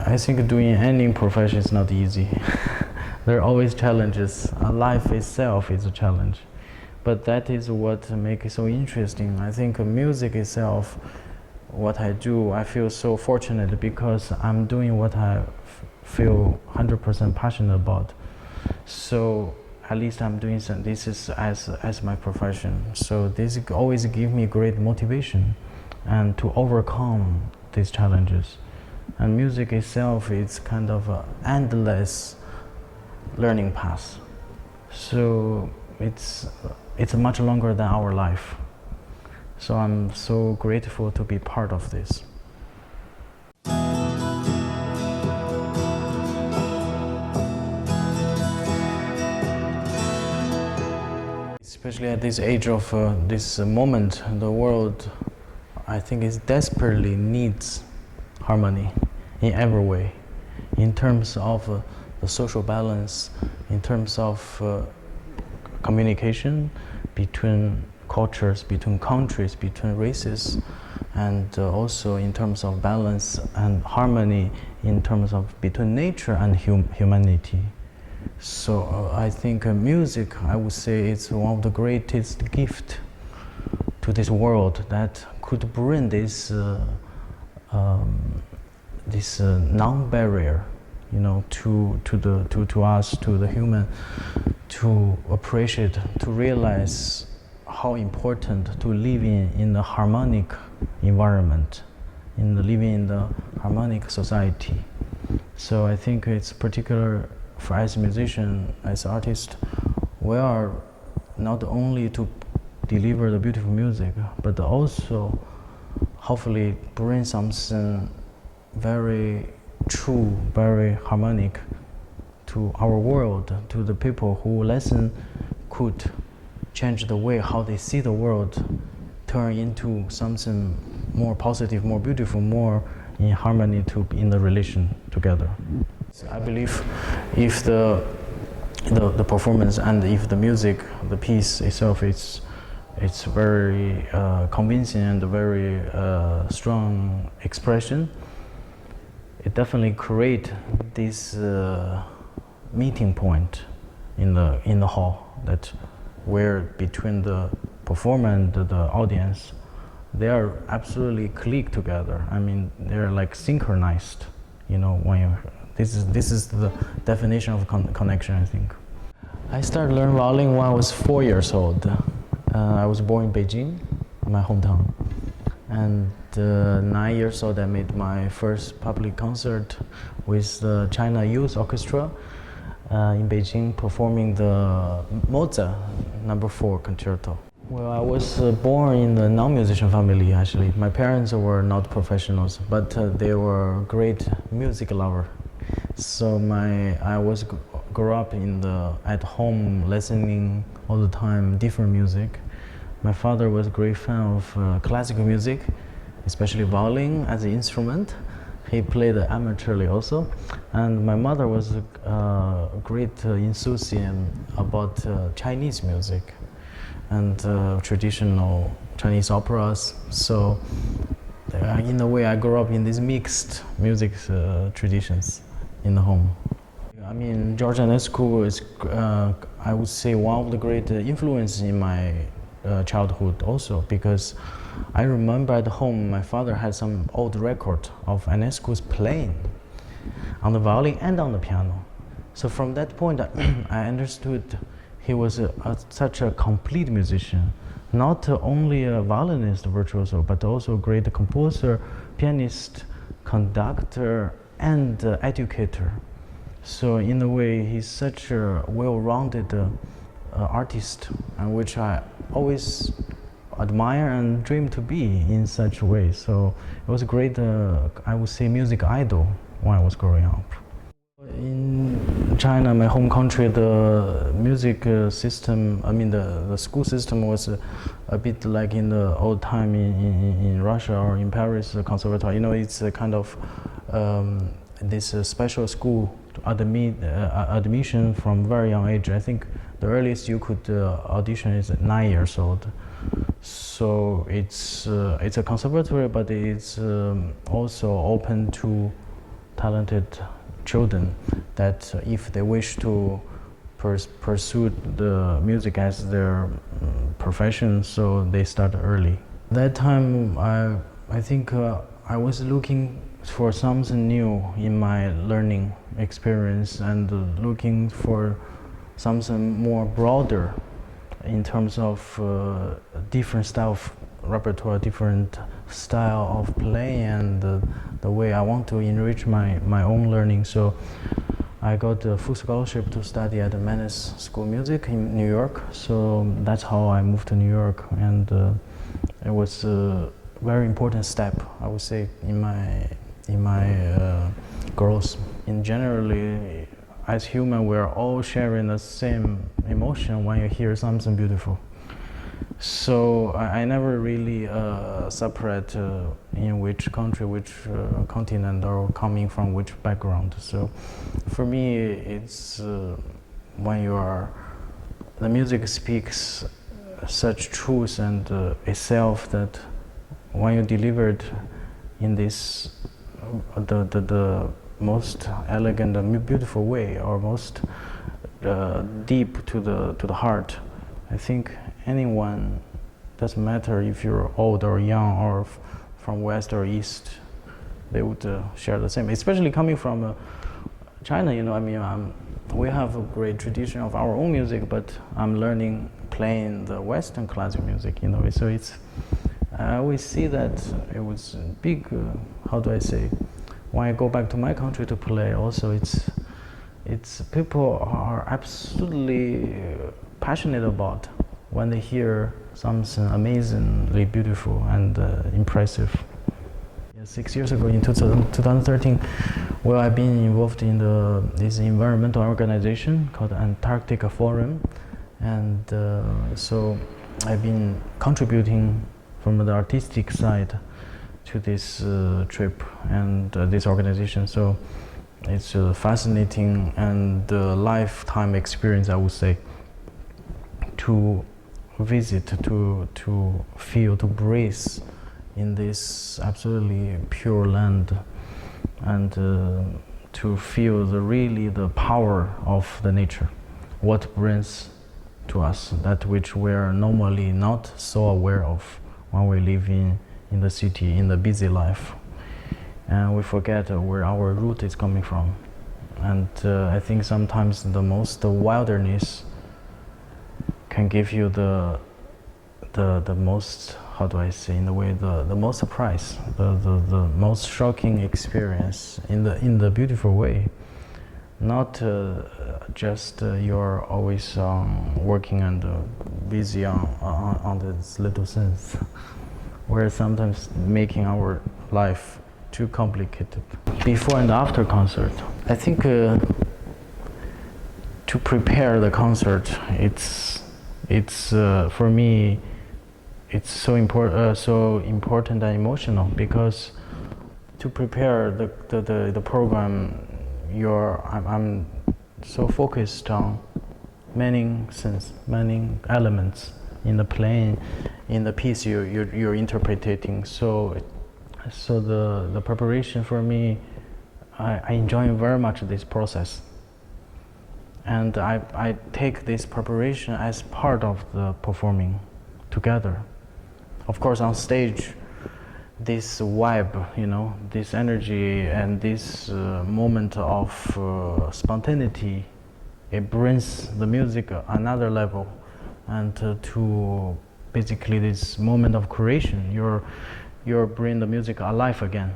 I think doing any profession is not easy. There are always challenges. Life itself is a challenge. But that is what makes it so interesting. I think music itself, what I do, I feel so fortunate because I'm doing what I feel 100% passionate about. So at least I'm doing some, this is as my profession. So this always gives me great motivation and to overcome these challenges. And music itself is kind of an endless learning path. So it's much longer than our life. So I'm so grateful to be part of this. Especially at this age of this moment, the world, I think, is desperately needs harmony in every way, in terms of the social balance, in terms of communication between cultures, between countries, between races, and also in terms of balance and harmony in terms of between nature and humanity. So I think music, I would say, is one of the greatest gifts to this world that could bring this non-barrier, you know, to us, to the human, to appreciate, to realize how important to live in a harmonic environment, living in the harmonic society. So I think it's particular for as a musician, as artist, we are not only to deliver the beautiful music, but also hopefully bring something very true, very harmonic to our world, to the people who listen could change the way how they see the world, turn into something more positive, more beautiful, more in harmony in the relation together. So I believe if the performance and if the music, the piece itself, it's very convincing and very strong expression, it definitely create this meeting point in the hall that where between the performer and the audience, they are absolutely clicked together. I mean, they're like synchronized. You know, when you this is the definition of connection, I think. I started learning violin when I was 4 years old. I was born in Beijing, my hometown, and 9 years old I made my first public concert with the China Youth Orchestra in Beijing, performing the Mozart No. 4 Concerto. Well, I was born in a non-musician family, actually. My parents were not professionals, but they were great music lovers. So I grew up at home listening all the time different music. My father was a great fan of classical music, especially violin as an instrument. He played amateurly also, and my mother was a great enthusiast about Chinese music and traditional Chinese operas. So in a way I grew up in these mixed music traditions in the home. I mean, George Enescu is, I would say, one of the great influences in my childhood also, because I remember at home my father had some old record of Enescu's playing on the violin and on the piano. So from that point I understood he was such a complete musician, not only a violinist virtuoso, but also a great composer, pianist, conductor, and educator. So in a way, he's such a well-rounded artist, and which I always admire and dream to be in such a way. So it was a great, I would say, music idol when I was growing up. In China, my home country, the music system, I mean the school system was a bit like in the old time in Russia or in Paris, the conservatoire. You know, it's a kind of this special school admission from very young age. I think the earliest you could audition is at 9 years old. So it's a conservatory, but it's also open to talented children that if they wish to pursue the music as their profession, so they start early. That time, I think I was looking for something new in my learning experience and looking for something more broader in terms of different style of repertoire, different style of play, and the way I want to enrich my own learning. So I got a full scholarship to study at the Mannes School of Music in New York. So that's how I moved to New York, and it was a very important step, I would say, in my growth. In generally, as human, we're all sharing the same emotion when you hear something beautiful. So I never really separate in which country, which continent, or coming from which background. So for me, it's when the music speaks such truth and itself that when you deliver it in this the most elegant and beautiful way, or most deep to the heart, I think anyone, doesn't matter if you're old or young or from west or east, they would share the same. Especially coming from China, I mean, we have a great tradition of our own music, but I'm learning playing the Western classical music, So I always see that it was big. How do I say? When I go back to my country to play, also it's people are absolutely passionate about when they hear something amazingly beautiful and impressive. 6 years ago, in 2013, well, I've been involved in this environmental organization called Antarctica Forum, and so I've been contributing from the artistic side to this trip and this organization. So it's a fascinating and lifetime experience, I would say, to visit, to feel, to breathe in this absolutely pure land, and to feel really the power of the nature, what brings to us that which we're normally not so aware of when we live in the city, in the busy life, and we forget where our root is coming from. And I think sometimes the wilderness can give you the most, how do I say, in a way, the most surprise, the most shocking experience in the beautiful way. Not just you're always working and busy on this little things. We're sometimes making our life too complicated. Before and after concert, I think to prepare the concert, it's for me, it's so important and emotional, because to prepare the program, I'm so focused on many things, many elements in the playing, in the piece you're interpreting. So the preparation for me, I enjoy very much this process, and I take this preparation as part of the performing together. Of course, on stage, this vibe, this energy and this moment of spontaneity, it brings the music another level, and to basically this moment of creation, you're bring the music alive again.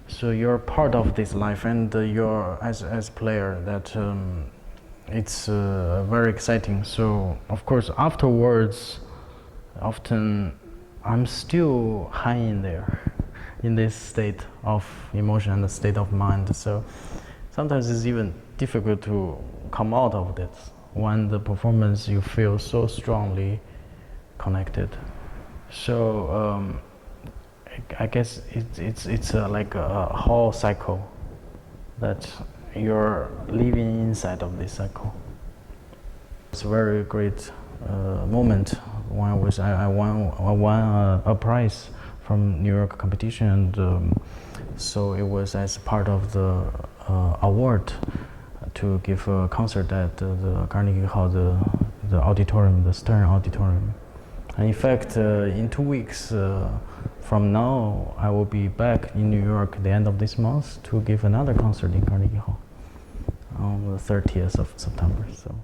So you're part of this life, and you're as player that it's very exciting. So of course afterwards, often I'm still hanging there in this state of emotion and the state of mind. So sometimes it's even difficult to come out of this. When the performance, you feel so strongly connected. So I guess it's like a whole cycle that you're living inside of this cycle. It's a very great moment when I won a prize from New York competition, and So it was as part of the award to give a concert at the Carnegie Hall, the auditorium, the Stern Auditorium. And in fact, in 2 weeks from now, I will be back in New York at the end of this month to give another concert in Carnegie Hall on the 30th of September. So.